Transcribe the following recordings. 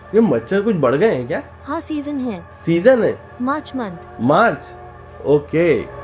ये मच्छर कुछ बढ़ गए हैं क्या? हाँ सीजन है, सीजन है? March month. March, okay.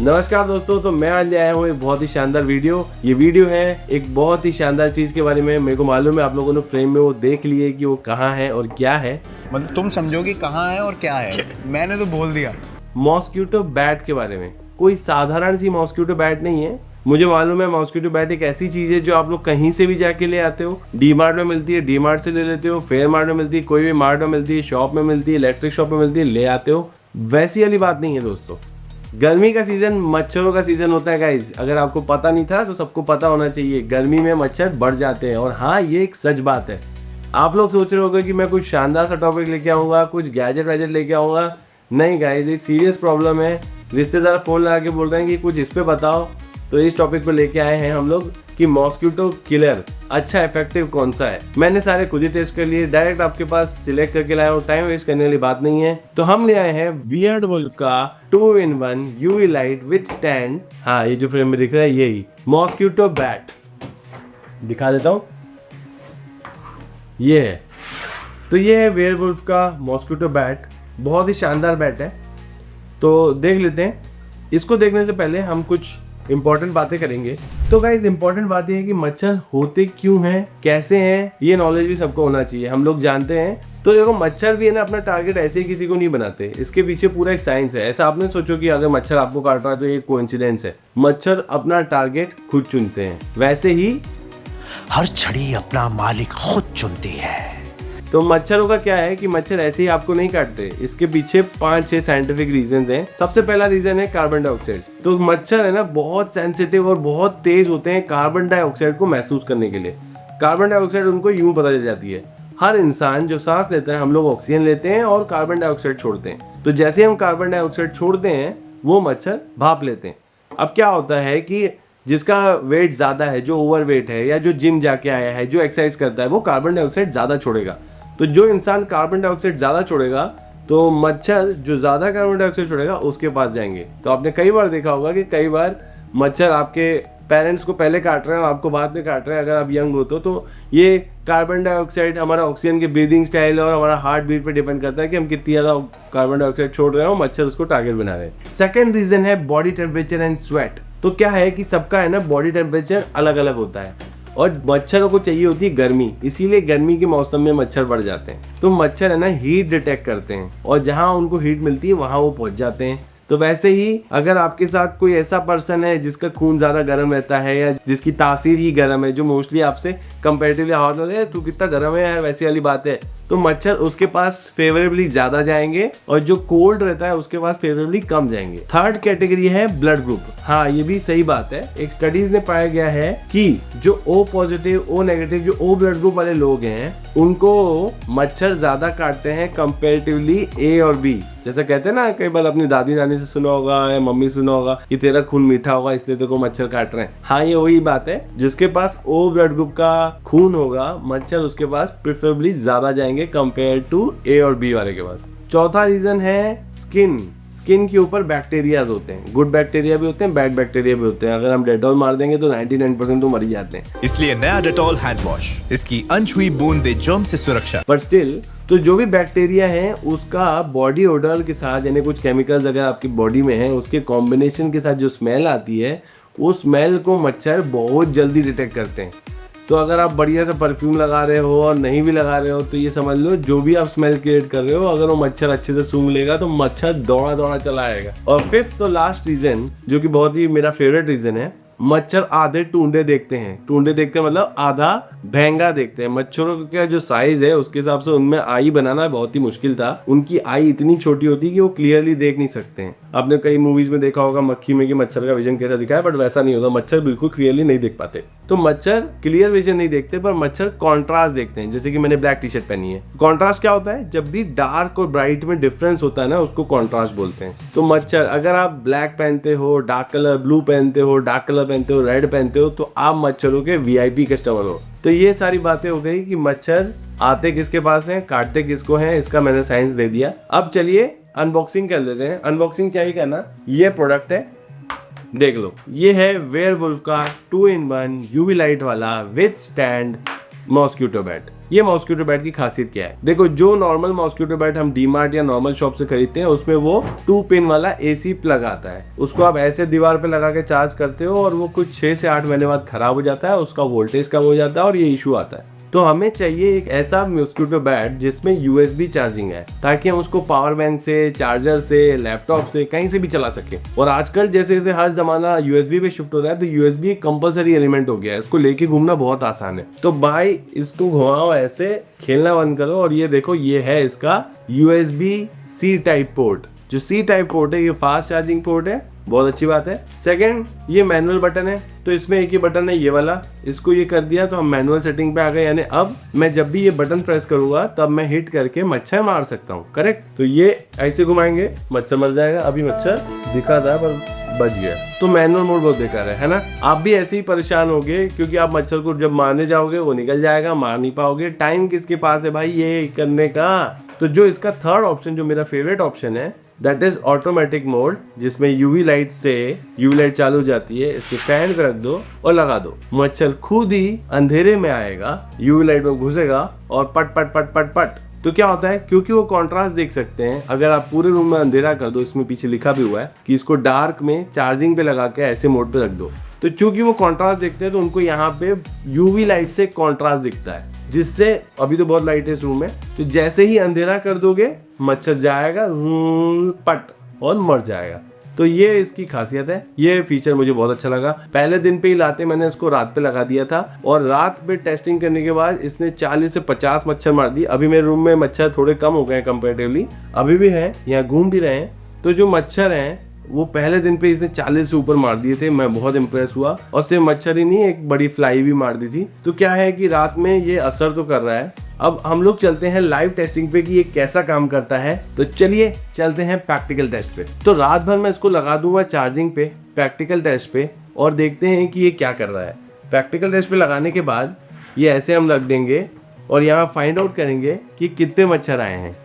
नमस्कार दोस्तों, तो मैं आज आया हूँ एक बहुत ही शानदार वीडियो। ये वीडियो है एक बहुत ही शानदार चीज़ के बारे में। मेरे को मालूम है आप लोगों ने फ्रेम में वो देख लिए कि वो कहाँ है और क्या है। मतलब तुम समझोगे कहाँ है और क्या है, मैंने तो बोल दिया। मॉस्क्यूटो बैट के बारे में। कोई साधारण सी मॉस्क्यूटो बैट नहीं है। मुझे मालूम है मॉस्क्यूटो बैट एक ऐसी चीज़ है जो आप लोग कहीं से भी जाके ले आते हो। डी मार्ट में मिलती है, डी मार्ट से ले लेते हो, फेयर मार्ट में मिलती है, कोई भी मार्ट में मिलती है, शॉप में मिलती है, इलेक्ट्रिक शॉप में मिलती है, ले आते हो। वैसी वाली बात नहीं है दोस्तों। गर्मी का सीजन मच्छरों का सीजन होता है गाइज। अगर आपको पता नहीं था तो सबको पता होना चाहिए, गर्मी में मच्छर बढ़ जाते हैं। और हाँ, ये एक सच बात है। आप लोग सोच रहे होंगे कि मैं कुछ शानदार सा टॉपिक लेके आऊँगा, कुछ गैजेट वैजेट लेके आऊँगा। नहीं गाइज, एक सीरियस प्रॉब्लम है। रिश्तेदार फ़ोन लगा के बोल रहे हैं कि कुछ इस पर बताओ। तो इस टॉपिक पर लेके आए हैं हम लोग कि मॉस्क्यूटो किलर अच्छा इफेक्टिव कौन सा है। मैंने सारे खुद ही टेस्ट कर लिए, डायरेक्ट आपके पास सिलेक्ट करके लाया हूँ। टाइम वेस्ट करने वाली बात नहीं है। तो हम ले आए हैं बियर्ड वुल्फ का 2-in-1 UV light with stand. हाँ, ये जो फ्रेम में दिख रहा है यही मॉस्क्यूटो बैट। दिखा देता हूँ, ये है। तो ये है वेयरवुल्फ का मॉस्क्यूटो बैट। बहुत ही शानदार बैट है। तो देख लेते हैं। इसको देखने से पहले हम कुछ इंपॉर्टेंट बातें करेंगे। तो गाइस, इंपॉर्टेंट बात यह है कि मच्छर होते क्यों हैं, कैसे हैं, ये नॉलेज भी सबको होना चाहिए। हम लोग जानते हैं। तो देखो, मच्छर भी है ना, अपना टारगेट ऐसे ही किसी को नहीं बनाते। इसके पीछे पूरा एक साइंस है। ऐसा आपने सोचो कि अगर मच्छर आपको काट रहा है तो ये कोइंसिडेंस है। मच्छर अपना टारगेट खुद चुनते हैं। वैसे ही हर छड़ी अपना मालिक खुद चुनती है। तो मच्छरों का क्या है कि मच्छर ऐसे ही आपको नहीं काटते। इसके पीछे 5-6 साइंटिफिक रीजंस हैं। सबसे पहला रीजन है कार्बन डाइऑक्साइड। तो मच्छर है ना, बहुत सेंसिटिव और बहुत तेज होते हैं कार्बन डाइऑक्साइड को महसूस करने के लिए। कार्बन डाइऑक्साइड उनको यूं पता चल जाती है। हर इंसान जो सांस लेता है, हम लोग ऑक्सीजन लेते हैं और कार्बन डाइऑक्साइड छोड़ते हैं। तो जैसे हम कार्बन डाइऑक्साइड छोड़ते हैं, वो मच्छर भाप लेते हैं। अब क्या होता है कि जिसका वेट ज़्यादा है, जो ओवर वेट है या जो जिम जाके आया है, जो एक्सरसाइज करता है, वो कार्बन डाइऑक्साइड ज़्यादा छोड़ेगा। तो जो इंसान कार्बन डाइऑक्साइड ज़्यादा छोड़ेगा, तो मच्छर जो ज़्यादा कार्बन डाइऑक्साइड छोड़ेगा उसके पास जाएंगे। तो आपने कई बार देखा होगा कि कई बार मच्छर आपके पेरेंट्स को पहले काट रहे हैं और आपको बाद में काट रहे हैं अगर आप यंग हो तो ये कार्बन डाइऑक्साइड हमारा ऑक्सीजन के ब्रीदिंग स्टाइल और हमारा हार्ट बीट पे डिपेंड करता है कि हम कितनी ज़्यादा कार्बन डाइऑक्साइड छोड़ रहे हैं और मच्छर उसको टारगेट बना रहे हैं। सेकेंड रीज़न है बॉडी टेम्परेचर एंड स्वेट। तो क्या है कि सबका है ना, बॉडी टेम्परेचर अलग अलग होता है और मच्छरों को चाहिए होती है गर्मी। इसीलिए गर्मी के मौसम में मच्छर बढ़ जाते हैं। तो मच्छर है ना, हीट डिटेक्ट करते हैं और जहां उनको हीट मिलती है वहां वो पहुंच जाते हैं। तो वैसे ही अगर आपके साथ कोई ऐसा पर्सन है जिसका खून ज़्यादा गर्म रहता है या जिसकी तासीर ही गर्म है, जो मोस्टली आपसे कंपेरेटिवली हार्ड होता है, तू कितना गर्म है यार, वैसी वाली बात है, तो मच्छर उसके पास फेवरेबली ज़्यादा जाएंगे और जो कोल्ड रहता है उसके पास फेवरेबली कम जाएंगे। थर्ड कैटेगरी है ब्लड ग्रुप। हाँ, ये भी सही बात है। एक स्टडीज ने पाया गया है कि जो O पॉजिटिव, O नेगेटिव, जो O ब्लड ग्रुप वाले लोग हैं, उनको मच्छर ज़्यादा काटते हैं कंपेरेटिवली A और B। जैसा कहते हैं ना, कई बार अपनी दादी नानी से सुना होगा या मम्मी सुना होगा कि तेरा खून मीठा होगा इसलिए तेरे को मच्छर काट रहे हैं। हाँ, ये वही बात है। जिसके पास O ब्लड ग्रुप का खून होगा, मच्छर उसके पास प्रेफरेबली ज्यादा जाएंगे कंपेयर टू A और B वाले के पास। चौथा रीजन है स्किन। स्किन के ऊपर बैक्टीरियाज होते हैं। गुड बैक्टीरिया भी होते हैं, बैड बैक्टीरिया भी होते हैं। अगर हम डेटॉल मार देंगे तो 99% तो मर ही जाते हैं। इसलिए नया डेटॉल हैंड वॉश, इसकी अनछुई बूंद दे जर्म से सुरक्षा। पर स्टिल, तो जो भी बैक्टीरिया है उसका बॉडी ओडर के साथ, यानी कुछ केमिकल्स अगर आपकी बॉडी में है, उसके कॉम्बिनेशन के साथ जो स्मेल आती है, उस स्मेल को मच्छर बहुत जल्दी डिटेक्ट करते हैं। तो अगर आप बढ़िया सा परफ्यूम लगा रहे हो और नहीं भी लगा रहे हो, तो ये समझ लो जो भी आप स्मेल क्रिएट कर रहे हो, अगर वो मच्छर अच्छे से सूंघ लेगा तो मच्छर दौड़ा दौड़ा चला आएगा। और फिफ्थ तो लास्ट रीजन, जो कि बहुत ही मेरा फेवरेट रीजन है, मच्छर आधे टूंडे देखते हैं, टूंडे देखते हैं मतलब आधा भैंगा देखते हैं। मच्छरों का जो साइज है उसके हिसाब से उनमें आई बनाना बहुत ही मुश्किल था। उनकी आई इतनी छोटी होती है कि वो क्लियरली देख नहीं सकते हैं। आपने कई मूवीज में देखा होगा मक्खी में कि मच्छर का विजन कैसा दिखा है, बट वैसा नहीं होता, मच्छर बिल्कुल क्लियरली नहीं देख पाते। तो मच्छर क्लियर विजन नहीं देखते पर मच्छर कॉन्ट्रास्ट देखते हैं। जैसे कि मैंने ब्लैक टी शर्ट पहनी है, कॉन्ट्रास्ट क्या होता है? जब भी डार्क और ब्राइट में डिफरेंस होता है ना, उसको कॉन्ट्रास्ट बोलते हैं। तो मच्छर, अगर आप ब्लैक पहनते हो, डार्क कलर ब्लू पहनते हो, डार्क कलर पहनते हो, रेड पहनते हो, तो आप मच्छरों के वीआईपी कस्टमर हो। तो ये सारी बातें हो गई कि मच्छर आते किसके पास हैं, काटते किसको हैं, इसका मैंने साइंस दे दिया। अब चलिए अनबॉक्सिंग कर लेते हैं। अनबॉक्सिंग क्या ही करना, ये प्रोडक्ट है, देख लो, ये है वेयरवुल्फ का 2-in-1 यूवी लाइट वाला विद स्टैंड मॉस्किटो बैट। ये मॉस्किटो बैट की खासियत क्या है? देखो, जो नॉर्मल मॉस्किटो बैट हम डीमार्ट या नॉर्मल शॉप से खरीदते हैं उसमें वो 2 पिन वाला एसी प्लग आता है। उसको आप ऐसे दीवार पे लगा के चार्ज करते हो और वो कुछ 6 से 8 महीने बाद खराब हो जाता है, उसका वोल्टेज कम हो जाता है और ये इशू आता है। तो हमें चाहिए एक ऐसा मॉस्किटो बैट जिसमें यूएसबी चार्जिंग है, ताकि हम उसको पावर बैंक से, चार्जर से, लैपटॉप से, कहीं से भी चला सके। और आजकल जैसे जैसे हर जमाना यूएसबी पे शिफ्ट हो रहा है, तो यूएसबी एक कंपलसरी एलिमेंट हो गया है। इसको लेके घूमना बहुत आसान है। तो भाई इसको घुमाओ ऐसे, खेलना बंद करो और ये देखो, ये है इसका यूएसबी सी टाइप पोर्ट। जो सी टाइप पोर्ट है ये फास्ट चार्जिंग पोर्ट है, बहुत अच्छी बात है। सेकंड, ये मैनुअल बटन है, तो इसमें एक ही बटन है ये वाला, इसको ये कर दिया तो हम मैनुअल सेटिंग पे आ गए। यानी अब मैं जब भी ये बटन प्रेस करूंगा तब मैं हिट करके मच्छर मार सकता हूँ, करेक्ट? तो ये ऐसे घुमाएंगे, मच्छर मर जाएगा। अभी मच्छर दिखा था पर बच गया। तो मैनुअल मोड बहुत बेकार है ना? आप भी ऐसे ही परेशान होगे क्योंकि आप मच्छर को जब मारने जाओगे वो निकल जाएगा, मार नहीं पाओगे। टाइम किसके पास है भाई ये करने का? तो जो इसका थर्ड ऑप्शन, जो मेरा फेवरेट ऑप्शन है, दैट इज ऑटोमेटिक मोड, जिसमें यूवी लाइट से यूवी लाइट चालू हो जाती है। इसके फैन पे रख दो और लगा दो, मच्छर खुद ही अंधेरे में आएगा, यूवी लाइट में घुसेगा और पट पट पट पट पट। तो क्या होता है, क्योंकि वो कॉन्ट्रास्ट देख सकते हैं, अगर आप पूरे रूम में अंधेरा कर दो, इसमें पीछे लिखा भी हुआ है कि इसको डार्क में चार्जिंग पे लगा के ऐसे मोड पे रख दो, तो चूंकि वो कॉन्ट्रास्ट देखते हैं तो उनको यहाँ पे यूवी लाइट से कॉन्ट्रास्ट दिखता है, जिससे अभी तो बहुत लाइट है इस रूम में, तो जैसे ही अंधेरा कर दोगे मच्छर जाएगा पट और मर जाएगा। तो ये इसकी खासियत है। ये फीचर मुझे बहुत अच्छा लगा। पहले दिन पे ही लाते मैंने इसको रात पे लगा दिया था और रात पे टेस्टिंग करने के बाद इसने 40 से 50 मच्छर मार दी। अभी मेरे रूम में मच्छर थोड़े कम हो गए हैं कंपेरेटिवली, अभी भी हैं, यहाँ घूम भी रहे हैं। तो जो मच्छर हैं वो पहले दिन पे इसने 40 से ऊपर मार दिए थे। मैं बहुत इंप्रेस हुआ। और सिर्फ मच्छर ही नहीं, एक बड़ी फ्लाई भी मार दी थी। तो क्या है कि रात में ये असर तो कर रहा है। अब हम लोग चलते हैं लाइव टेस्टिंग पे कि ये कैसा काम करता है। तो चलिए चलते हैं प्रैक्टिकल टेस्ट पे। तो रात भर मैं इसको लगा दूंगा चार्जिंग पे, प्रैक्टिकल टेस्ट पे, और देखते हैं कि ये क्या कर रहा है। प्रैक्टिकल टेस्ट पे लगाने के बाद ये ऐसे हम रख देंगे और यहाँ फाइंड आउट करेंगे कि कितने मच्छर आए हैं।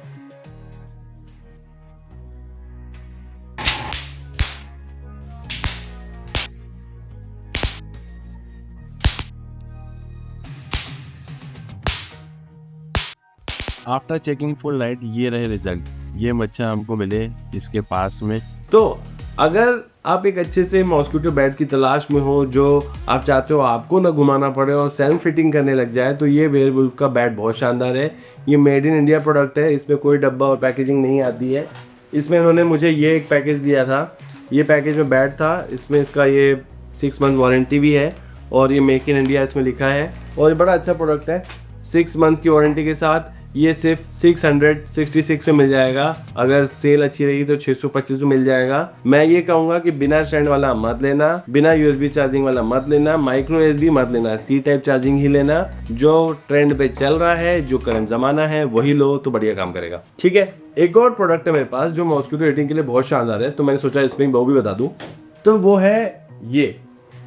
आफ्टर चेकिंग फुल लाइट ये रहे रिजल्ट। ये मच्छर हमको मिले इसके पास में। तो अगर आप एक अच्छे से मॉस्किटो बैट की तलाश में हो, जो आप चाहते हो आपको ना घुमाना पड़े और सेल्फ फिटिंग करने लग जाए, तो ये वेयरवुल्फ का बैट बहुत शानदार है। ये मेड इन इंडिया प्रोडक्ट है, इसमें कोई डब्बा और पैकेजिंग नहीं आती है। इसमें इन्होंने मुझे ये एक पैकेज दिया था, ये पैकेज में बैट था, इसमें इसका ये 6 मंथ वारंटी भी है और ये मेक इन इंडिया इसमें लिखा है। और ये बड़ा अच्छा प्रोडक्ट है। 6 मंथ्स की वारंटी के साथ ये सिर्फ 666 में मिल जाएगा। अगर सेल अच्छी रही तो 625 में मिल जाएगा। मैं ये कहूँगा कि बिना स्टैंड वाला मत लेना, बिना यूएसबी चार्जिंग वाला मत लेना, माइक्रो एसबी मत लेना, सी टाइप चार्जिंग ही लेना। जो ट्रेंड पे चल रहा है, जो करंट जमाना है, वही लो तो बढ़िया काम करेगा। ठीक है, एक और प्रोडक्ट है मेरे पास जो मॉस्किटो रेटिंग के लिए बहुत शानदार है, तो मैंने सोचा इसमें वो भी बता दूं। तो वो है ये।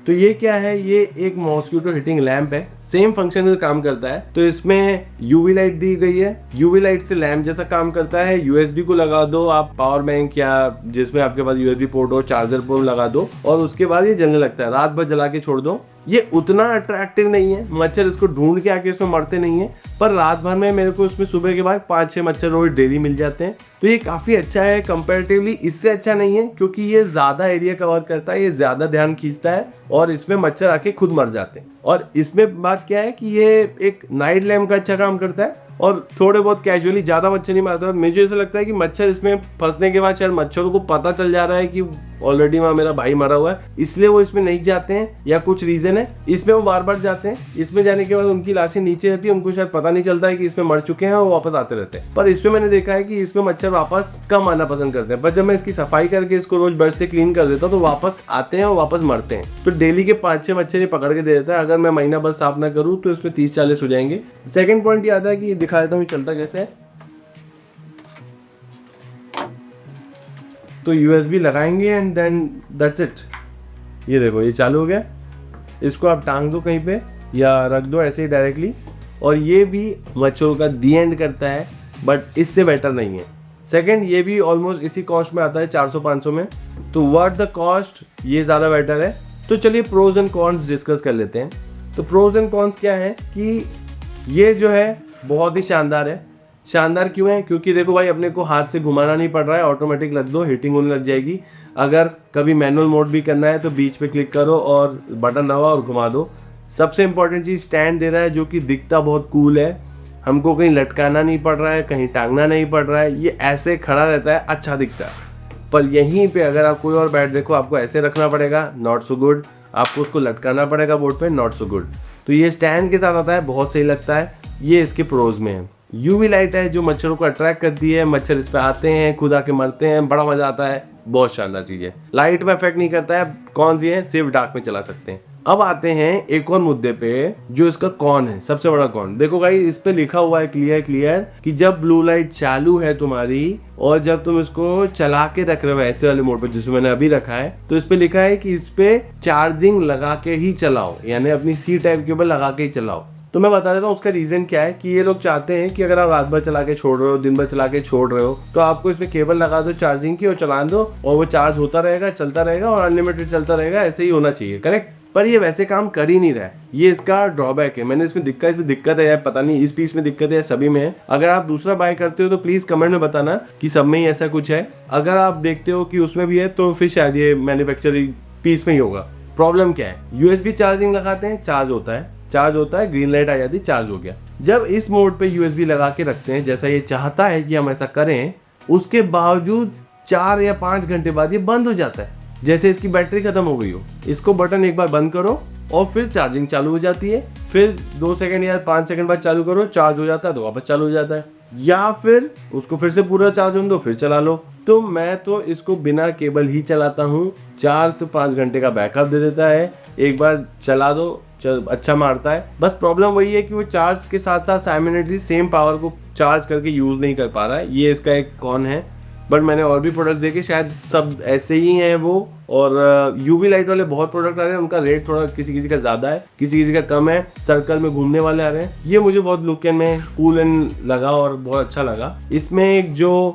तो ये क्या है, ये एक मॉस्किटो हीटिंग लैंप है, सेम फंक्शन का काम करता है। तो इसमें यूवी लाइट दी गई है, यूवी लाइट से लैंप जैसा काम करता है। यूएसबी को लगा दो आप, पावर बैंक या जिसमें आपके पास यूएसबी पोर्ट हो, चार्जर पोर्ट लगा दो और उसके बाद ये जलने लगता है। रात भर जला के छोड़ दो। ये उतना अट्रैक्टिव नहीं है, मच्छर इसको ढूंढ के आके इसमें मरते नहीं है, पर रात भर में मेरे को इसमें सुबह के बाद 5-6 मच्छर रोज डेली मिल जाते हैं। तो ये काफ़ी अच्छा है कंपैरेटिवली। इससे अच्छा नहीं है क्योंकि ये ज़्यादा एरिया कवर करता है, ये ज़्यादा ध्यान खींचता है और इसमें मच्छर आके खुद मर जाते हैं। और इसमें बात क्या है कि ये एक नाइट लैम्प का अच्छा काम करता है और थोड़े बहुत कैजुअली, ज़्यादा मच्छर नहीं मारता। मुझे ऐसा लगता है कि मच्छर इसमें फंसने के बाद शायद मच्छरों को पता चल जा रहा है कि ऑलरेडी वहाँ मेरा भाई मरा हुआ है, इसलिए वो इसमें नहीं जाते हैं, या कुछ रीज़न है। इसमें वो बार बार जाते हैं, इसमें जाने के बाद उनकी लाशें नीचे रहती है, उनको शायद पता नहीं चलता है कि इसमें मर चुके हैं और वापस आते रहते हैं। पर इसमें मैंने देखा है कि इसमें मच्छर वापस कम आना पसंद करते हैं, पर जब मैं इसकी सफाई करके इसको रोज ब्रश से क्लीन कर देता हूँ तो वापस आते हैं और वापस मरते हैं। तो डेली के 5-6 मच्छर ये पकड़ के दे देता है। अगर मैं महीना भर साफ ना करूँ तो इसमें 30-40 हो जाएंगे। सेकेंड पॉइंट ये आता है कि दिखा देता हूँ चलता कैसे है। तो USB लगाएंगे एंड देन दैट्स इट। ये देखो ये चालू हो गया। इसको आप टांग दो कहीं पे या रख दो ऐसे ही डायरेक्टली, और ये भी मच्छरों का दी एंड करता है, बट इससे बेटर नहीं है। सेकंड, ये भी ऑलमोस्ट इसी कॉस्ट में आता है 400-500 में, तो वर्थ द कॉस्ट ये ज़्यादा बेटर है। तो चलिए प्रोज एंड कॉन्स डिस्कस कर लेते हैं। तो प्रोज एंड कॉन्स क्या है कि ये जो है बहुत ही शानदार है। शानदार क्यों है? क्योंकि देखो भाई, अपने को हाथ से घुमाना नहीं पड़ रहा है, ऑटोमेटिक लग दो, हीटिंग होने लग जाएगी। अगर कभी मैनुअल मोड भी करना है तो बीच पे क्लिक करो और बटन दबाओ और घुमा दो। सबसे इंपॉर्टेंट चीज़ स्टैंड दे रहा है, जो कि दिखता बहुत कूल है। हमको कहीं लटकाना नहीं पड़ रहा है, कहीं टांगना नहीं पड़ रहा है, ये ऐसे खड़ा रहता है, अच्छा दिखता है। पर यहीं पे अगर आप कोई और बैट देखो, आपको ऐसे रखना पड़ेगा, नॉट सो गुड। आपको उसको लटकाना पड़ेगा बोर्ड पे, नॉट सो गुड। तो ये स्टैंड के साथ आता है, बहुत सही लगता है। ये इसके प्रोज में है। यूवी लाइट है जो मच्छरों को अट्रैक्ट करती है, मच्छर इस पे आते हैं, खुद आके मरते हैं, बड़ा मजा आता है, बहुत शानदार चीज है। लाइट में इफेक्ट नहीं करता है। कौन सी है? सिर्फ डार्क में चला सकते हैं। अब आते हैं एक और मुद्दे पे, जो इसका कौन है, सबसे बड़ा कौन। देखो भाई, इस पे लिखा हुआ है क्लियर कि जब ब्लू लाइट चालू है तुम्हारी और जब तुम इसको चला के रख रहे हो ऐसे वाले मोड पे जिसमें मैंने अभी रखा है, तो इस पे लिखा है कि इस पे चार्जिंग लगा के ही चलाओ, यानी अपनी C टाइप केबल लगा के ही चलाओ। तो मैं बता देता हूँ उसका रीजन क्या है कि ये लोग चाहते हैं कि अगर आप रात भर चला के छोड़ रहे हो, दिन भर चला के छोड़ रहे हो, तो आपको इसमें केबल लगा दो चार्जिंग की और चला दो, और वो चार्ज होता रहेगा, चलता रहेगा और अनलिमिटेड चलता रहेगा। ऐसे ही होना चाहिए, करेक्ट। पर ये वैसे काम कर ही नहीं रहा है, ये इसका ड्रॉबैक है। मैंने इसमें दिक्कत है यार, पता नहीं इस पीस में दिक्कत है, सभी में है। अगर आप दूसरा बाय करते हो तो प्लीज कमेंट में बताना कि सब में ही ऐसा कुछ है। अगर आप देखते हो कि उसमें भी है तो फिर शायद ये मैन्युफैक्चरिंग पीस में ही होगा। प्रॉब्लम क्या है? USB चार्जिंग लगाते हैं, चार्ज होता है, ग्रीन लाइट आ जाती, चार्ज हो गया। जब इस मोड पे USB लगा के रखते हैं, जैसा ये चाहता है कि हम ऐसा करें, उसके बावजूद 4 या 5 घंटे बाद ये बंद हो जाता है, जैसे इसकी बैटरी खत्म हो गई हो। इसको बटन एक बार बंद करो और फिर चार्जिंग चालू हो जाती है, फिर 2 सेकंड या 5 सेकंड बाद चालू करो, चार्ज हो जाता है तो वापस चालू हो जाता है, या फिर उसको फिर से पूरा चार्ज होने दो, फिर चला लो। तो मैं तो इसको बिना केबल ही चलाता हूँ। 4 से 5 घंटे का बैकअप दे देता है, एक बार चला दो, अच्छा मारता है। बस प्रॉब्लम वही है कि वो चार्ज के साथ साथ साइमल्टेनियसली सेम पावर को चार्ज करके यूज नहीं कर पा रहा है। ये इसका एक कौन है। बट मैंने और भी प्रोडक्ट्स देखे, शायद सब ऐसे ही हैं वो। और यूवी लाइट वाले बहुत प्रोडक्ट आ रहे हैं, उनका रेट थोड़ा किसी का ज़्यादा है, किसी का कम है। सर्कल में घूमने वाले आ रहे हैं। ये मुझे बहुत लुक एंड में कूल एंड लगा और बहुत अच्छा लगा। इसमें एक जो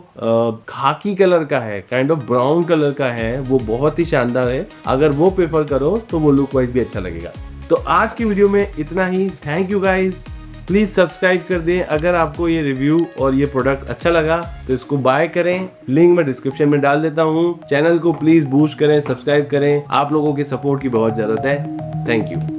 खाकी कलर का है, काइंड ऑफ ब्राउन कलर का है, वो बहुत ही शानदार है। अगर वो प्रेफर करो तो वो लुक वाइज भी अच्छा लगेगा। तो आज की वीडियो में इतना ही। Thank you guys. Please subscribe कर दें। अगर आपको ये रिव्यू और ये प्रोडक्ट अच्छा लगा तो इसको बाय करें, लिंक मैं डिस्क्रिप्शन में डाल देता हूँ। चैनल को प्लीज बूस्ट करें, सब्सक्राइब करें। आप लोगों के सपोर्ट की बहुत जरूरत है। Thank you.